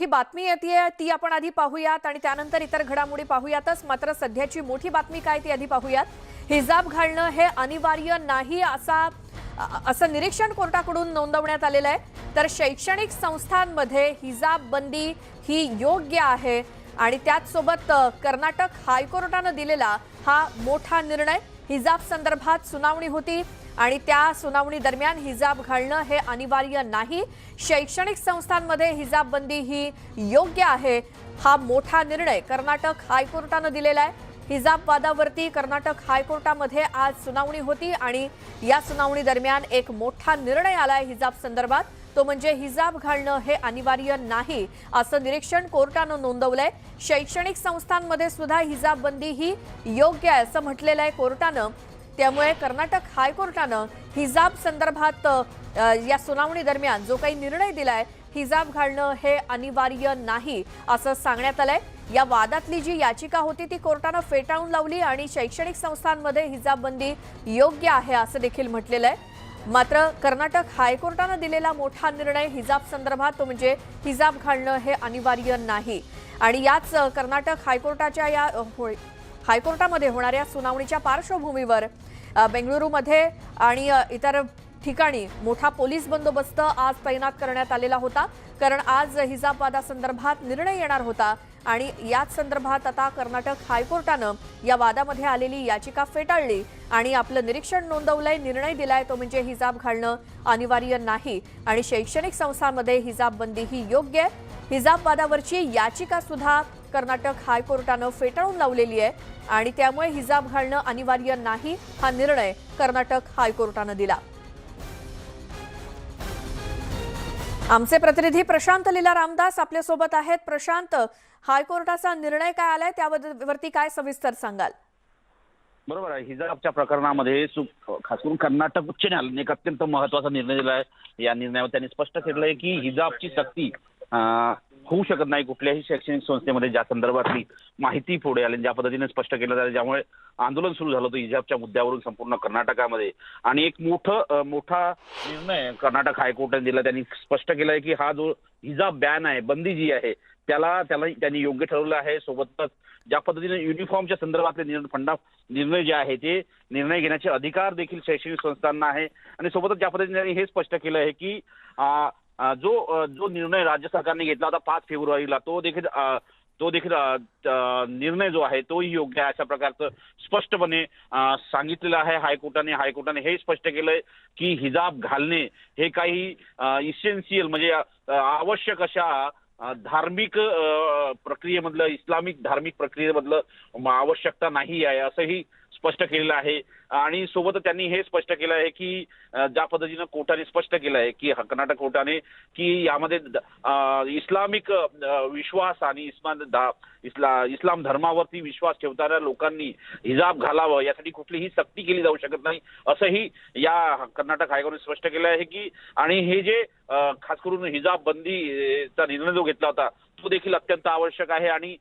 ही बातमी येते ती आपण आधी पाहूयात आणि त्यानंतर इतर घडामोडी पाहूयातच। मात्र सध्याची मोठी बातमी काय ती आधी पाहूयात। हिजाब घालणं हे अनिवार्य नाही असं निरीक्षण कोर्टाकडून नोंदवण्यात आलेलं आहे। तर शैक्षणिक संस्थांमध्ये हिजाब बंदी ही योग्य आहे आणि त्याच सोबत कर्नाटक हायकोर्टाने दिलेला हा मोठा निर्णय। हिजाब संदर्भात सुनावणी होती आणि त्या सुनावणी दरम्यान हिजाब घालणं हे अनिवार्य नाही, शैक्षणिक संस्थांमध्ये हिजाब बंदी ही योग्य आहे, हा मोठा निर्णय कर्नाटक हायकोर्टाने दिलेला आहे। हिजाब वादावरती कर्नाटक हायकोर्टामध्ये आज सुनावणी होती आणि या सुनावणी दरम्यान एक मोठा निर्णय आलाय हिजाब संदर्भात, तो म्हणजे हिजाब घालणं हे अनिवार्य नाही असं निरीक्षण कोर्टाने नोंदवलंय। शैक्षणिक संस्थांमध्ये सुद्धा हिजाब बंदी ही योग्य आहे असं म्हटलेलं आहे कोर्टाने। त्यामुळे कर्नाटक हायकोर्टाने हिजाब संदर्भात या सुनावणी दरम्यान जो काही निर्णय दिलाय, हिजाब घालणं हे अनिवार्य नाही असं सांगण्यात आलंय। या वादातली जी याचिका होती ती कोर्टाने फेटाळून लावली आणि शैक्षणिक संस्थांमध्ये हिजाब बंदी योग्य आहे असं देखील म्हटलेलं आहे। मात्र कर्नाटक हायकोर्टाने दिलेला मोठा निर्णय हिजाब संदर्भात, तो म्हणजे हिजाब घालणं हे अनिवार्य नाही। आणि याच कर्नाटक हायकोर्टाच्या या हायकोर्टामध्ये होणाऱ्या सुनावणीच्या पार्श्वभूमीवर बेंगळुरूमध्ये आणि इतर ठिकाणी मोठा पोलीस बंदोबस्त आज तैनात करण्यात आलेला होता, कारण आज हिजाब वादासंदर्भात निर्णय येणार होता आणि याच संदर्भात आता कर्नाटक हायकोर्टाने या वादामध्ये आलेली याचिका फेटाळली आणि आपलं निरीक्षण नोंदवलंय, निर्णय दिलाय, तो म्हणजे हिजाब घालणं अनिवार्य नाही आणि शैक्षणिक संस्थांमध्ये हिजाब बंदी ही योग्य आहे। हिजाब वादावरची याचिका सुद्धा कर्नाटक हायकोर्टाने फेटाळून लावलेली आहे आणि त्यामुळे हिजाब घालणं अनिवार्य नाही हा निर्णय कर्नाटक हायकोर्टाने दिला। आमचे प्रतिनिधी प्रशांत लीला रामदास आपल्या सोबत आहेत। प्रशांत, हायकोर्टाचा निर्णय काय आलाय त्यावरती काय सविस्तर सांगाल? बरोबर आहे, हिजाबच्या प्रकरणामध्ये खास करून कर्नाटक उच्च न्यायालयाने एक अत्यंत महत्त्वाचा निर्णय दिला आहे। या निर्णयावर त्यांनी स्पष्ट केलंय की हिजाबची सक्ती होऊ शकत नाही कुठल्याही शैक्षणिक संस्थेमध्ये, ज्या संदर्भातली माहिती पुढे आली, ज्या पद्धतीने स्पष्ट केलं जातं, ज्यामुळे आंदोलन सुरू झालं होतं हिजाबच्या मुद्द्यावरून संपूर्ण कर्नाटकामध्ये। आणि एक मोठा निर्णय कर्नाटक हायकोर्टाने दिला। त्यांनी स्पष्ट केलंय की हा जो हिजाब बॅन आहे, बंदी जी आहे, त्याला त्यांनी योग्य ठरवलं आहे। सोबतच ज्या पद्धतीने युनिफॉर्मच्या संदर्भातले निर्णय जे आहे ते निर्णय घेण्याचे अधिकार देखील शैक्षणिक संस्थांना आहे। आणि सोबतच ज्या पद्धतीने हे स्पष्ट केलं आहे की जो निर्णय राज्य सरकारने घेतला होता 5 फेब्रुवारीला, तो देखील निर्णय जो आहे तोही योग्य आहे अशा प्रकारचं स्पष्टपणे सांगितलेलं आहे हायकोर्टाने। हायकोर्टाने हे स्पष्ट केलंय की हिजाब घालणे हे काही इसेन्शियल म्हणजे आवश्यक अशा धार्मिक प्रक्रियेमधलं, इस्लामिक धार्मिक प्रक्रियेमधलं आवश्यकता नाही आहे असंही स्पष्ट केलेलं आहे। आणि सोबतच त्यांनी हे स्पष्ट केलं आहे की ज्या पद्धतीनं कोर्टाने स्पष्ट केलं आहे की कर्नाटक कोर्टाने की यामध्ये इस्लामिक विश्वास आणि इस्लाम धर्मावरती विश्वास ठेवणाऱ्या लोकांनी हिजाब घालावं यासाठी कुठलीही सक्ती केली जाऊ शकत नाही असंही या कर्नाटक हायकोर्टाने स्पष्ट केलं आहे की आणि हे जे खास करून हिजाब बंदीचा निर्णय जो घेतला होता तो देखील अत्यंत आवश्यक आहे। आणि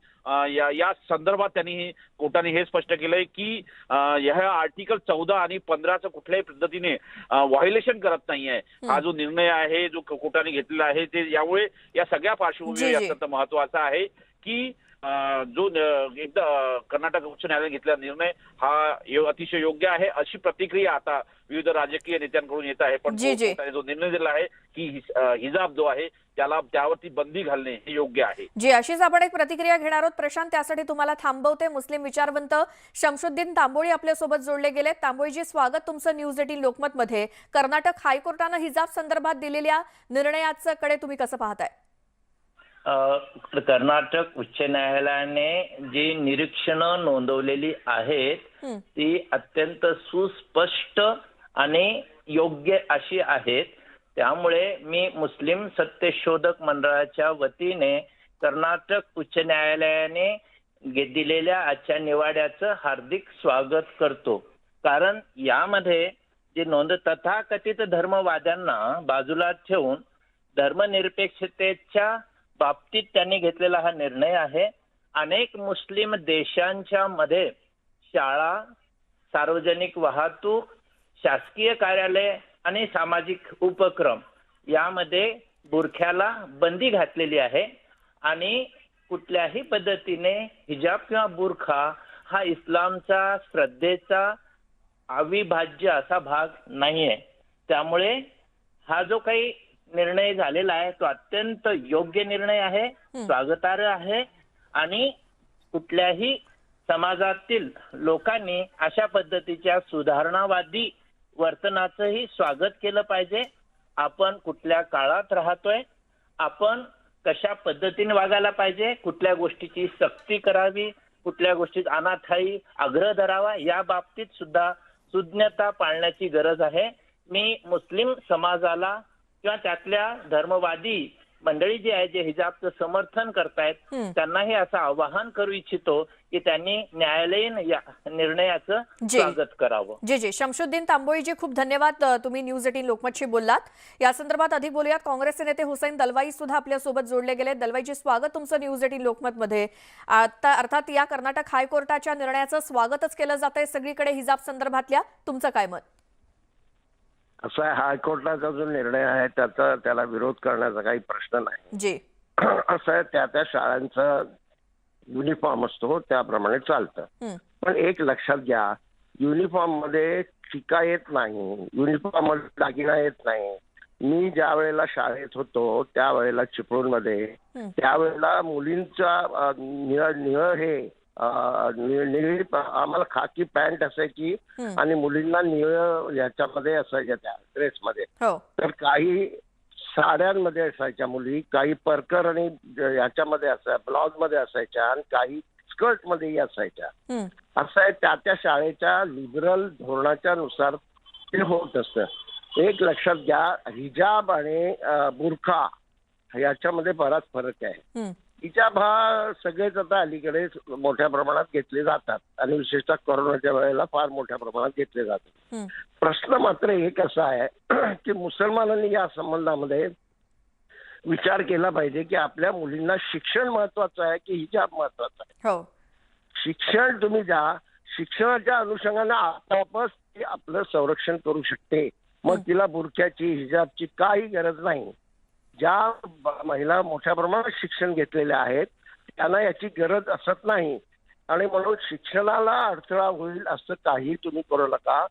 या संदर्भात त्यांनी कोर्टाने हे स्पष्ट केलंय की ह्या आर्टिकल 14 आणि 15चं कुठल्याही पद्धतीने व्हायोलेशन करत नाहीये हा जो निर्णय आहे, जो कोर्टाने घेतलेला आहे ते। यामुळे या सगळ्या पार्श्वभूमीवर अत्यंत महत्त्वाचा आहे की जो एकदा कर्नाटक उच्च न्यायालयाने घेतलेला निर्णय हा अतिशय योग्य आहे अशी प्रतिक्रिया आता विविध राजकीय नेत्यांकडून येत आहे। पण कोर्टाने जो निर्णय दिला आहे की हिजाब जो आहे त्यावरती बंदी घालणे हे योग्य आहे। जी, अशीच आपण एक प्रतिक्रिया घेणार आहोत प्रशांत, त्यासाठी तुम्हाला थांबवते। मुस्लिम विचारवंत शमशुद्दीन तांबोळी आपल्या सोबत जोडले गेले। तांबोळीजी, स्वागत तुमचं न्यूज 18 लोकमत मध्ये। कर्नाटक हायकोर्टाने हिजाब संदर्भात दिलेल्या निर्णयाकडे तुम्ही कसं पाहताय? कर्नाटक उच्च न्यायालयाने जी निरीक्षणं नोंदवलेली आहेत ती अत्यंत सुस्पष्ट आणि योग्य अशी आहेत। त्यामुळे मी मुस्लिम सत्यशोधक मंडळाच्या वतीने कर्नाटक उच्च न्यायालयाने दिलेल्या आजच्या निवाड्याचं हार्दिक स्वागत करतो। कारण यामध्ये जे तथाकथित धर्मवाद्यांना बाजूला ठेवून धर्मनिरपेक्षतेच्या बाबतीत त्यांनी घेतलेला हा निर्णय आहे। अनेक मुस्लिम देशांच्या मध्ये शाळा, सार्वजनिक वाहतूक, शासकीय कार्यालय आणि सामाजिक उपक्रम यामध्ये बुरख्याला बंदी घातलेली आहे आणि कुठल्याही पद्धतीने हिजाब किंवा बुरखा हा इस्लामचा श्रद्धेचा अविभाज्य असा भाग नाहीये. त्यामुळे हा जो काही निर्णय झालेला आहे तो अत्यंत योग्य निर्णय आहे, स्वागतार्ह आहे आणि कुठल्याही समाजातील लोकांनी अशा पद्धतीच्या सुधारणावादी वर्तनाचंही स्वागत केलं पाहिजे. आपण कुठल्या काळात राहतोय, आपण कशा पद्धतीने वागायला पाहिजे, कुठल्या गोष्टीची सक्ती करावी, कुठल्या गोष्टीत अनाठायी आग्रह धरावा, या बाबतीत सुद्धा सुज्ञता पाळण्याची गरज आहे. मी मुस्लिम समाजाला किंवा त्यातल्या धर्मवादी मंडळी जी आहे जे हिजाबचं समर्थन करतायत त्यांनाही असं आवाहन करू इच्छितो की त्यांनी न्यायालयीन या निर्णयाचं स्वागत करावं. जी शमशुद्दीन तांबोळीजी, खूप धन्यवाद. तुम्ही न्यूज 18 लोकमतशी बोललात. या संदर्भात अधिक बोलूयात. काँग्रेसचे नेते हुसैन दलवाई सुद्धा आपल्यासोबत जोडले गेले. दलवाईजी, स्वागत तुमचं न्यूज 18 लोकमतमध्ये. आता अर्थात या कर्नाटक हायकोर्टाच्या निर्णयाचं स्वागतच केलं जात आहे सगळीकडे हिजाब संदर्भातल्या. तुमचं काय मत? असं आहे, हायकोर्टाचा जो निर्णय आहे त्याला विरोध करण्याचा काही प्रश्न नाही. जी असं आहे, त्या शाळांचा युनिफॉर्म असतो त्याप्रमाणे चालतं. पण एक लक्षात घ्या, युनिफॉर्म मध्ये शिका येत नाही, युनिफॉर्म मध्ये दागिना येत नाही. मी ज्या वेळेला शाळेत होतो त्यावेळेला चिपळूणमध्ये त्यावेळेला मुलींचा निळ हे निळी आम्हाला खाकी पॅन्ट असायची आणि मुलींना निळ याच्यामध्ये असायच्या त्या ड्रेसमध्ये. तर काही साड्यांमध्ये असायच्या मुली, काही परकर आणि याच्यामध्ये असायच्या, ब्लाउज मध्ये असायच्या आणि काही स्कर्ट मध्येही असायच्या. असं आहे, त्या शाळेच्या लिबरल धोरणाच्या नुसार ते होत असतं. एक लक्षात घ्या, हिजाब आणि बुरखा याच्यामध्ये बराच फरक आहे. हिजाब हा सगळेच आता अलीकडे मोठ्या प्रमाणात घेतले जातात आणि विशेषतः कोरोनाच्या वेळेला फार मोठ्या प्रमाणात घेतले जातात. प्रश्न मात्र एक असा आहे की मुसलमानांनी या संबंधामध्ये विचार केला पाहिजे की आपल्या मुलींना शिक्षण महत्वाचं आहे की हिजाब महत्वाचं आहे. शिक्षण तुम्ही द्या, शिक्षणाच्या अनुषंगाने आपोआपच ती आपलं संरक्षण करू शकते. मग तिला बुरख्याची हिजाबची काही गरज नाही. ज्या महिला मोठ्या प्रमाणात शिक्षण घेतलेल्या आहेत त्यांना याची गरज असत नाही आणि म्हणून शिक्षणाला अडथळा होईल असं काही तुम्ही करू नका.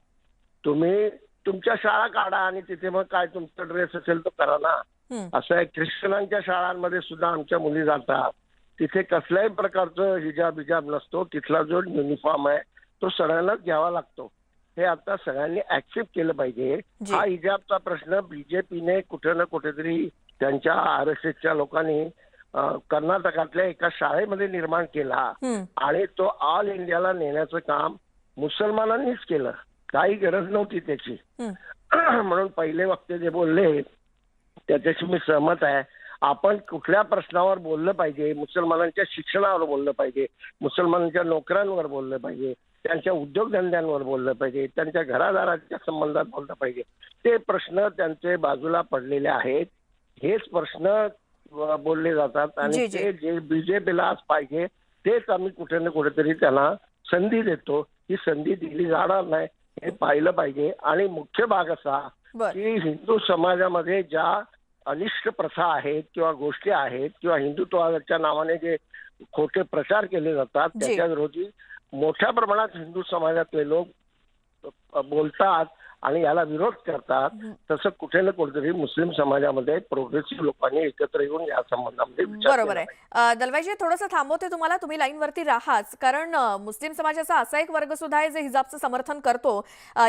तुम्ही तुमच्या शाळा काढा आणि तिथे मग काय तुमचा ड्रेस असेल तो करा ना. असं आहे, ख्रिश्चनांच्या शाळांमध्ये सुद्धा आमच्या मुली जातात, तिथे कसल्याही प्रकारचं हिजाब नसतो. तिथला जो युनिफॉर्म आहे तो सगळ्यांनाच घ्यावा लागतो. हे आता सगळ्यांनी ऍक्सेप्ट केलं पाहिजे. हा हिजाबचा प्रश्न बीजेपीने कुठे ना कुठेतरी त्यांच्या RSSच्या लोकांनी कर्नाटकातल्या एका शाळेमध्ये निर्माण केला आणि तो ऑल इंडियाला नेण्याचं काम मुसलमानांनीच केलं. काही गरज नव्हती त्याची. म्हणून पहिले वक्ते जे बोलले त्याच्याशी मी सहमत आहे. आपण कुठल्या प्रश्नावर बोललं पाहिजे, मुसलमानांच्या शिक्षणावर बोललं पाहिजे, मुसलमानांच्या नोकऱ्यांवर बोललं पाहिजे, त्यांच्या उद्योगधंद्यांवर बोललं पाहिजे, त्यांच्या घरादाराच्या संबंधात बोललं पाहिजे. ते प्रश्न त्यांचे बाजूला पडलेले आहेत. हेच प्रश्न बोलले जातात आणि ते जे बीजेपीला आज पाहिजे तेच आम्ही कुठे ना कुठेतरी त्यांना संधी देतो. ही संधी दिली जाणार नाही हे पाहिलं पाहिजे. आणि मुख्य भाग असा की हिंदू समाजामध्ये ज्या अनिष्ट प्रथा आहेत किंवा गोष्टी आहेत किंवा हिंदुत्वाच्या नावाने जे खोटे प्रचार केले जातात त्याच्या विरोधी मोठ्या प्रमाणात हिंदू समाजातले लोक बोलतात आणि याला विरोध करतात. तसं कुठे ना कुठेतरी मुस्लिम समाजामध्ये प्रोग्रेसिव्ह लोकांनी एकत्र येऊन या संबंधामध्ये विचार बरोबर आहे. दलवाईजी, थोडंसं थांबवते तुम्हाला, तुम्ही लाईनवरती राहाच, कारण मुस्लिम समाजाचा असा एक वर्ग सुद्धा आहे जे हिजाबचं समर्थन करतो.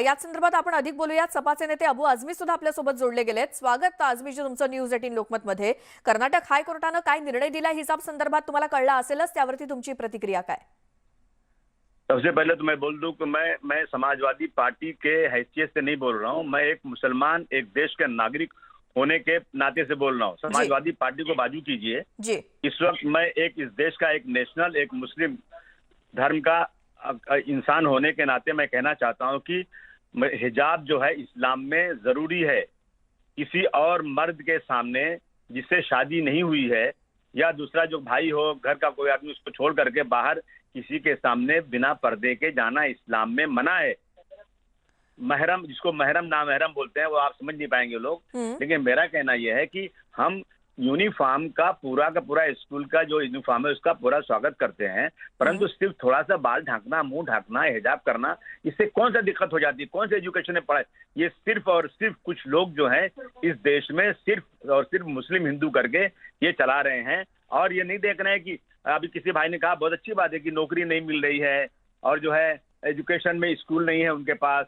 याच संदर्भात आपण अधिक बोलूयात. सपाचे नेते अबू आझमी सुद्धा आपल्यासोबत जोडले गेलेत. स्वागत आझमीजी तुमचं न्यूज 18 लोकमतमध्ये. कर्नाटक हायकोर्टानं काय निर्णय दिला हिजाब संदर्भात तुम्हाला कळला असेलच, त्यावरती तुमची प्रतिक्रिया काय? सबसे पहले तो मैं बोल दूं कि मैं समाजवादी पार्टी के हैसियत से नहीं बोल रहा हूं. मैं एक मुसलमान, एक देश के नागरिक होने के नाते से बोल रहा हूं. समाजवादी पार्टी को बाजू कीजिए. इस वक्त मैं इस देश का एक नेशनल, एक मुस्लिम धर्म का इंसान होने के नाते मैं कहना चाहता हूं कि हिजाब जो है इस्लाम में जरूरी है. किसी और मर्द के सामने जिससे शादी नहीं हुई है या दूसरा जो भाई हो, घर का कोई आदमी, उसको छोड़ करके बाहर किसी के सामने बिना पर्दे के जाना इस्लाम में मना है. महरम, जिसको महरम नामहरम बोलते हैं, वो आप समझ नहीं पाएंगे लोग, लेकिन मेरा कहना यह है कि हम यूनिफॉर्म का पूरा स्कूल का जो यूनिफॉर्म है उसका पूरा स्वागत करते हैं, परंतु सिर्फ थोड़ा सा बाल ढांकना, मुंह ढांकना, हिजाब करना, इससे कौन सा दिक्कत हो जाती है? कौन से एजुकेशन में पढ़ाई? ये सिर्फ और सिर्फ कुछ लोग जो है इस देश में सिर्फ और सिर्फ मुस्लिम हिंदू करके ये चला रहे हैं, और ये नहीं देख रहे हैं कि अभी किसी भाई ने कहा बहुत अच्छी बात है कि नौकरी नहीं मिल रही है, और जो है एजुकेशन में स्कूल नहीं है उनके पास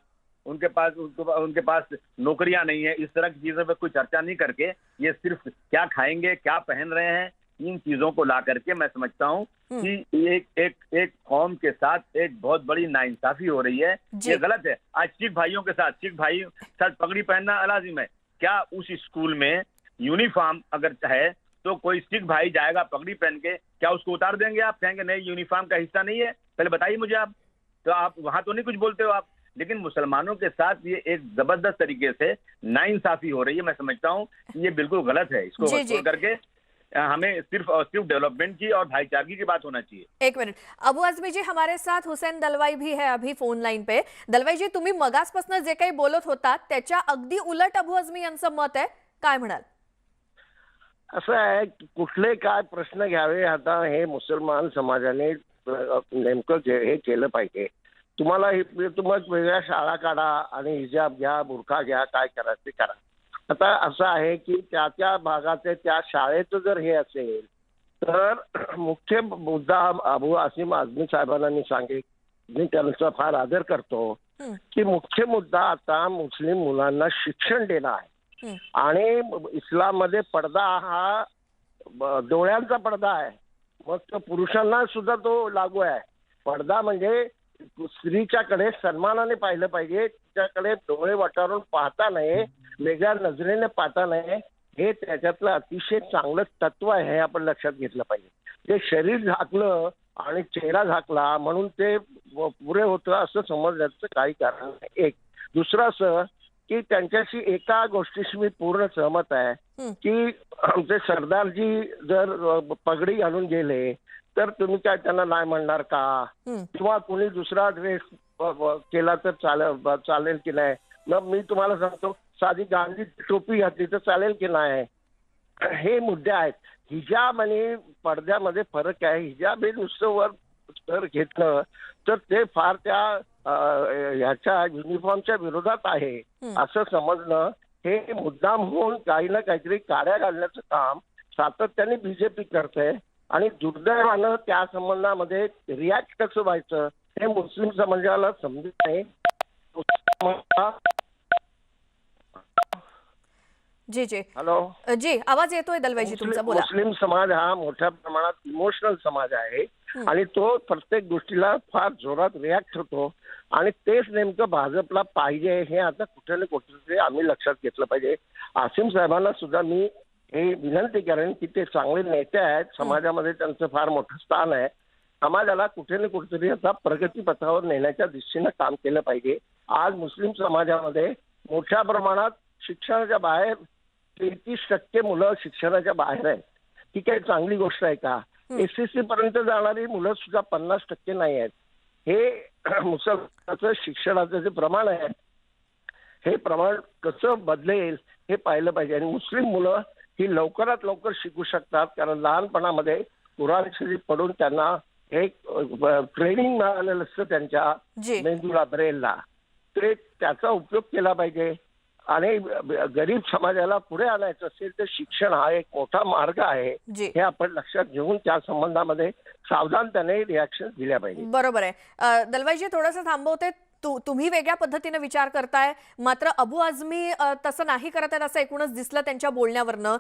नौकरियां नहीं है। इस तरह की चीजों पर कोई चर्चा नहीं करके ये सिर्फ क्या खाएंगे, क्या पहन रहे हैं, इन चीजों को ला करके मैं समझता हूँ कि एक कौम के साथ एक बहुत बड़ी नाइंसाफी हो रही है। ये गलत है। आज सिख भाइयों के साथ, सिख भाई सर पगड़ी पहनना लाजिम है क्या? उस स्कूल में यूनिफॉर्म अगर है तो कोई सिख भाई जाएगा पगड़ी पहन के, क्या उसको उतार देंगे आप? कहेंगे नहीं यूनिफॉर्म का हिस्सा नहीं है? पहले बताइए मुझे आप। तो आप वहां तो नहीं कुछ बोलते हो आप, लेकिन मुसलमानों के साथ ये एक जबरदस्त तरीके से नाइंसाफी हो रही है। मैं समझता हूँ ये बिल्कुल गलत है। इसको छोड़ करके हमें सिर्फ और सिर्फ डेवलपमेंट की और भाईचारगी की बात होना चाहिए। एक मिनिट, अबू आझमी जी हमारे साथ हुसेन दलवाई भी है अभी फोन लाईन पे। दलवाई जी, तुम्ही मगासपासून जे काही बोलत होता त्याच्या अगदी उलट अबू आझमी यांचं मत आहे, काय म्हणाल? असं आहे की कुठले काय प्रश्न घ्यावे आता हे मुसलमान समाजाने नेमकं हे केलं पाहिजे। तुम्हाला वेगळ्या शाळा काढा आणि हिजाब घ्या, बुरखा घ्या, काय करायचं ते करा। आता असं आहे की त्या भागाचे त्या शाळेचं जर हे असेल तर मुख्य मुद्दा अबू आसिम आझमी साहेबांना मी सांगेन, मी त्यांचा फार आदर करतो की मुख्य मुद्दा आता मुस्लिम मुलांना शिक्षण देणं आहे। आणि इस्लाममध्ये पडदा हा डोळ्यांचा पडदा आहे, मग तो पुरुषांना सुद्धा तो लागू आहे। पडदा म्हणजे स्त्रीच्याकडे सन्मानाने पाहिलं पाहिजे, तिच्याकडे डोळे वटारून पाहता नये, वेगळ्या नजरेने पाहता नये, हे त्याच्यातलं अतिशय चांगलं तत्व आहे, हे आपण लक्षात घेतलं पाहिजे। ते शरीर झाकलं आणि चेहरा झाकला म्हणून ते पुरे होतं असं समजण्याचं काही कारण नाही। एक दुसरं असं की त्यांच्याशी एका गोष्टीशी मी पूर्ण सहमत आहे की आमचे सरदारजी जर पगडी घालून गेले तर तुम्ही काय त्यांना नाही म्हणणार का? किंवा कोणी दुसरा ड्रेस केला तर चालेल की नाही? मग मी तुम्हाला सांगतो, साधी गांधी टोपी घातली तर चालेल की नाही? हे मुद्दे आहेत। हिजाब आणि पडद्यामध्ये फरक आहे। हिजाब हे नुसतं वर घेतलं तर ते फार त्या ह्याच्या युनिफॉर्मच्या विरोधात आहे असं समजणं हे मुद्दाम होऊन काही ना काहीतरी काड्या घालण्याचं काम सातत्याने बीजेपी करते। आणि दुर्दैवानं त्या संबंधामध्ये रिॲक्ट कसं व्हायचं हे मुस्लिम समाजाला समजत नाही। जी जी हॅलो जी, आवाज येतोय दलवाईजी तुमचा, बोला। मुस्लिम समाज हा मोठ्या प्रमाणात इमोशनल समाज आहे आणि तो प्रत्येक गोष्टीला फार जोरात रिॲक्ट होतो आणि तेच नेमकं भाजपला पाहिजे हे आता कुठे ना कुठे आम्ही लक्षात घेतलं पाहिजे। आसिम साहेबांना सुद्धा मी हे विनंती करेन की ते चांगले नेते आहेत, समाजामध्ये त्यांचं फार मोठं स्थान आहे, समाजाला कुठे ना कुठेतरी आता प्रगतीपथावर नेण्याच्या दिशेनं काम केलं पाहिजे। आज मुस्लिम समाजामध्ये मोठ्या प्रमाणात शिक्षणाच्या बाहेर 33% मुलं शिक्षणाच्या बाहेर आहेत। ही काही चांगली गोष्ट आहे का? SSC पर्यंत जाणारी मुलं सुद्धा 50% नाही आहेत। हे मुसलमानाचं शिक्षणाचं जे प्रमाण आहे हे प्रमाण कसं बदलेल हे पाहिलं पाहिजे। आणि मुस्लिम मुलं ही लवकरात लवकर शिकू शकतात, कारण लहानपणामध्ये कुराण शरीफ पढून त्यांना एक ट्रेनिंग मिळालेलं असतं त्यांच्या मेंदूला, ब्रेनला, ते त्याचा उपयोग केला पाहिजे। आणि गरीब समाजाला पुढे आणायचं असेल तर शिक्षण हा एक मोठा मार्ग आहे, हे आपण लक्षात घेऊन त्या संबंधामध्ये सावधानतेने रिॲक्शन दिल्या पाहिजे। बरोबर आहे। दलवाईजी थोडंसं थांबवते, तुम्ही वेगळ्या पद्धतीने विचार करताय, मात्र अबू आझमी तसं नाही करत आहेत असं एकूणच दिसलं त्यांच्या बोलण्यावरनं।